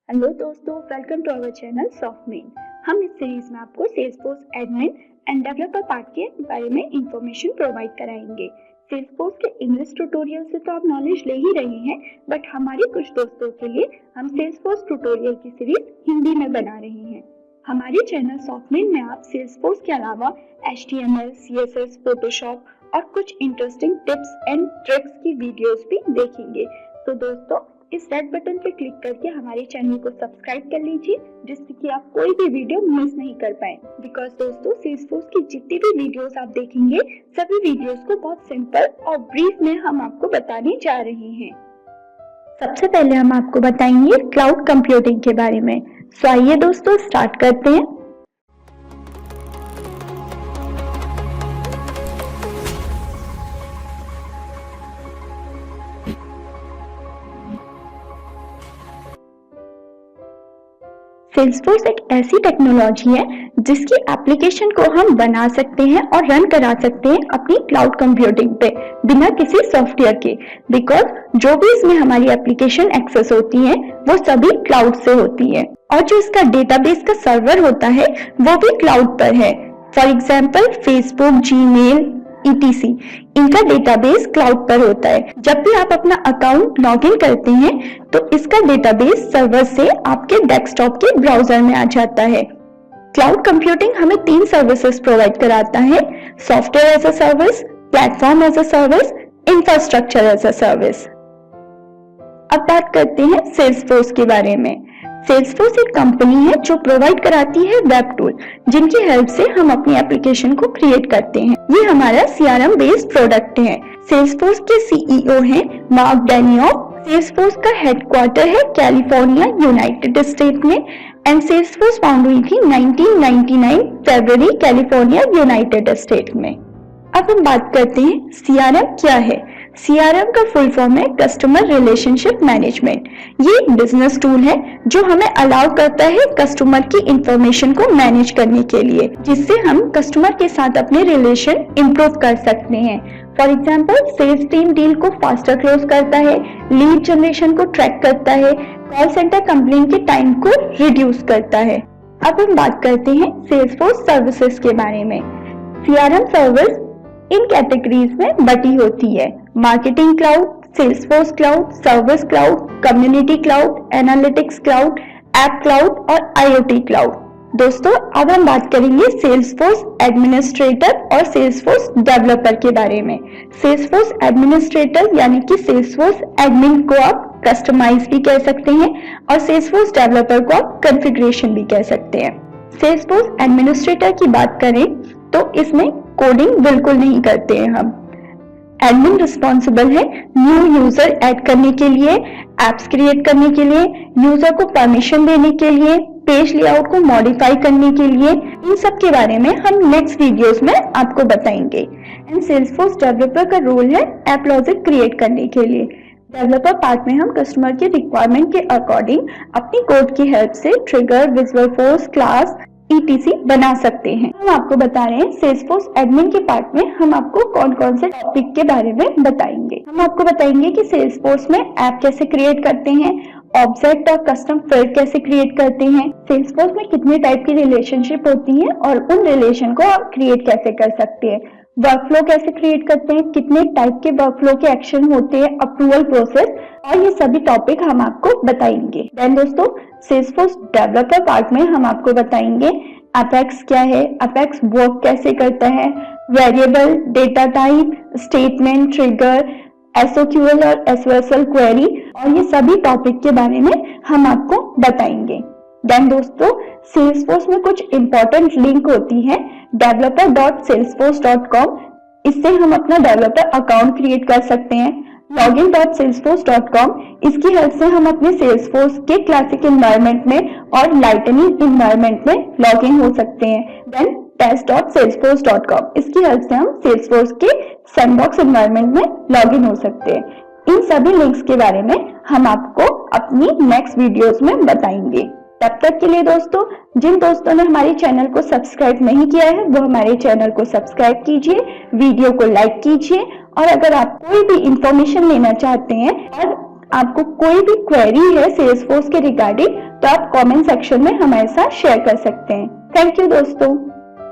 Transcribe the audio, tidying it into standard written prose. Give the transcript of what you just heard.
Hello दोस्तों, welcome to our channel सॉफ्टमेन। हम इस सीरीज में आपको Salesforce admin end developer part के बारे में इंफॉर्मेशन प्रोवाइड कराएंगे। सेल्सफोर्स के इंग्लिश ट्यूटोरियल से तो आप नॉलेज ले ही रहे हैं, बट हमारे कुछ दोस्तों के लिए हम सेल्सफोर्स ट्यूटोरियल की सीरीज हिंदी में बना रहे हैं। हमारे चैनल सॉफ्टमेन में आप सेल्सफोर्स के अलावा HTML, CSS, फोटोशॉप और कुछ इंटरेस्टिंग टिप्स एंड ट्रिक्स की वीडियोस भी देखेंगे। तो दोस्तों, इस रेड बटन पे क्लिक करके हमारे चैनल को सब्सक्राइब कर लीजिए, जिससे कि आप कोई भी वीडियो मिस नहीं कर पाए। बिकॉज दोस्तों, सेल्सफोर्स की जितनी भी वीडियोस आप देखेंगे, सभी वीडियोस को बहुत सिंपल और ब्रीफ में हम आपको बताने जा रहे हैं। सबसे पहले हम आपको बताएंगे क्लाउड कंप्यूटिंग के बारे में। सो आइए दोस्तों, स्टार्ट करते हैं। सेल्सफोर्स एक ऐसी टेक्नोलॉजी है जिसकी एप्लीकेशन को हम बना सकते हैं और रन करा सकते हैं अपनी क्लाउड कंप्यूटिंग पे बिना किसी सॉफ्टवेयर के। बिकॉज जो भी इसमें हमारी एप्लीकेशन एक्सेस होती है वो सभी क्लाउड से होती है, और जो इसका डेटाबेस का सर्वर होता है वो भी क्लाउड पर है। For example Facebook, Gmail, ETC, इनका डेटाबेस क्लाउड पर होता है। जब भी आप अपना अकाउंट लॉगिन करते हैं तो इसका डेटाबेस सर्वर से आपके डेस्कटॉप के ब्राउजर में आ जाता है। क्लाउड कंप्यूटिंग हमें 3 सर्विसेज प्रोवाइड कराता है: software as a service, platform as a service, infrastructure as a service. अब बात करते हैं सेल्सफोर्स के बारे में। सेल्सफोर्स एक कंपनी है जो प्रोवाइड कराती है वेब टूल, जिनकी हेल्प से हम अपनी एप्लीकेशन को क्रिएट करते हैं। ये हमारा CRM बेस्ड प्रोडक्ट है। सेल्सफोर्स के CEO हैं मार्क डेनियोफ। सेल्सफोर्स का हेडक्वार्टर है कैलिफोर्निया, यूनाइटेड स्टेट में, एंड सेल्सफोर्स फाउंड हुई थी 1999 फरवरी, कैलिफोर्निया, यूनाइटेड स्टेट में। अब हम बात करते हैं CRM क्या है। CRM का फुल फॉर्म है कस्टमर रिलेशनशिप मैनेजमेंट। ये एक बिजनेस टूल है जो हमें अलाउ करता है कस्टमर की इंफॉर्मेशन को मैनेज करने के लिए, जिससे हम कस्टमर के साथ अपने रिलेशन इंप्रूव कर सकते हैं। For example, sales team deal को फास्टर क्लोज करता है, लीड जनरेशन को ट्रैक करता है, कॉल सेंटर कंप्लेन के टाइम को रिड्यूस करता है। अब हम बात करते हैं सेल्सफोर्स सर्विसेज के बारे में। CRM सर्विस इन कैटेगरीज में बटी होती है: marketing cloud, Salesforce cloud, service cloud, community cloud, analytics cloud, app cloud और IoT क्लाउड। दोस्तों, अब हम बात करेंगे सेल्सफोर्स एडमिनिस्ट्रेटर और सेल्सफोर्स डेवलपर के बारे में। सेल्सफोर्स एडमिनिस्ट्रेटर यानी कि सेल्सफोर्स एडमिन को आप कस्टमाइज भी कह सकते हैं, और सेल्सफोर्स डेवलपर को आप कॉन्फ़िगरेशन भी कह सकते हैं। सेल्सफोर्स एडमिनिस्ट्रेटर की बात करें तो इसमें कोडिंग बिल्कुल नहीं करते हैं हम। एडमिन रिस्पॉन्सिबल है न्यू यूजर ऐड करने के लिए, एप्स क्रिएट करने के लिए, यूजर को परमिशन देने के लिए, पेज लेआउट को मॉडिफाई करने के लिए। इन सब के बारे में हम नेक्स्ट वीडियोस में आपको बताएंगे। एंड सेल्सफोर्स डेवलपर का रोल है ऐप लॉजिक क्रिएट करने के लिए। डेवलपर पार्ट में हम कस्टमर के रिक्वायरमेंट के अकॉर्डिंग अपनी कोड की हेल्प से trigger, visual force, class, ETC बना सकते हैं। हम आपको बता रहे हैं सेल्सफोर्स एडमिन के पार्ट में हम आपको कौन कौन से टॉपिक के बारे में बताएंगे। हम आपको बताएंगे कि सेल्सफोर्स में ऐप कैसे क्रिएट करते हैं, ऑब्जेक्ट और कस्टम फील्ड कैसे क्रिएट करते हैं, सेल्सफोर्स में कितने टाइप की रिलेशनशिप होती है और उन रिलेशन को आप क्रिएट कैसे कर सकते हैं, वर्कफ्लो कैसे क्रिएट करते हैं, कितने टाइप के वर्कफ्लो के एक्शन होते हैं, अप्रूवल प्रोसेस, और ये सभी टॉपिक हम आपको बताएंगे। देन दोस्तों, सेल्सफोर्स डेवलपर पार्ट में हम आपको बताएंगे अपेक्स क्या है, अपेक्स वर्क कैसे करता है, variable, data type, statement, trigger, SOQL और SOSL क्वेरी, और ये सभी टॉपिक के बारे में हम आपको बताएंगे। देन दोस्तों, सेल्सफोर्स में कुछ इंपॉर्टेंट लिंक होती है developer.salesforce.com। इससे हम अपना डेवलपर अकाउंट क्रिएट कर सकते हैं। login.salesforce.com, इसकी हेल्प से हम अपने सेल्सफोर्स के क्लासिक एनवायरनमेंट में और लाइटनिंग एनवायरनमेंट में लॉगिन हो सकते हैं। देन test.salesforce.com, इसकी हेल्प से हम सेल्सफोर्स के सैंडबॉक्स एनवायरनमेंट में लॉगिन हो सकते हैं। इन सभी लिंक्स के बारे में हम आपको अपनी नेक्स्ट वीडियोस में बताएंगे। तब तक के लिए दोस्तों, जिन दोस्तों ने हमारे चैनल को सब्सक्राइब नहीं किया है वो हमारे चैनल को सब्सक्राइब कीजिए, वीडियो को लाइक कीजिए, और अगर आप कोई भी इंफॉर्मेशन लेना चाहते हैं और आपको कोई भी क्वेरी है सेल्सफोर्स के रिगार्डिंग, तो आप कमेंट सेक्शन में हमारे साथ शेयर कर सकते हैं। थैंक यू दोस्तों।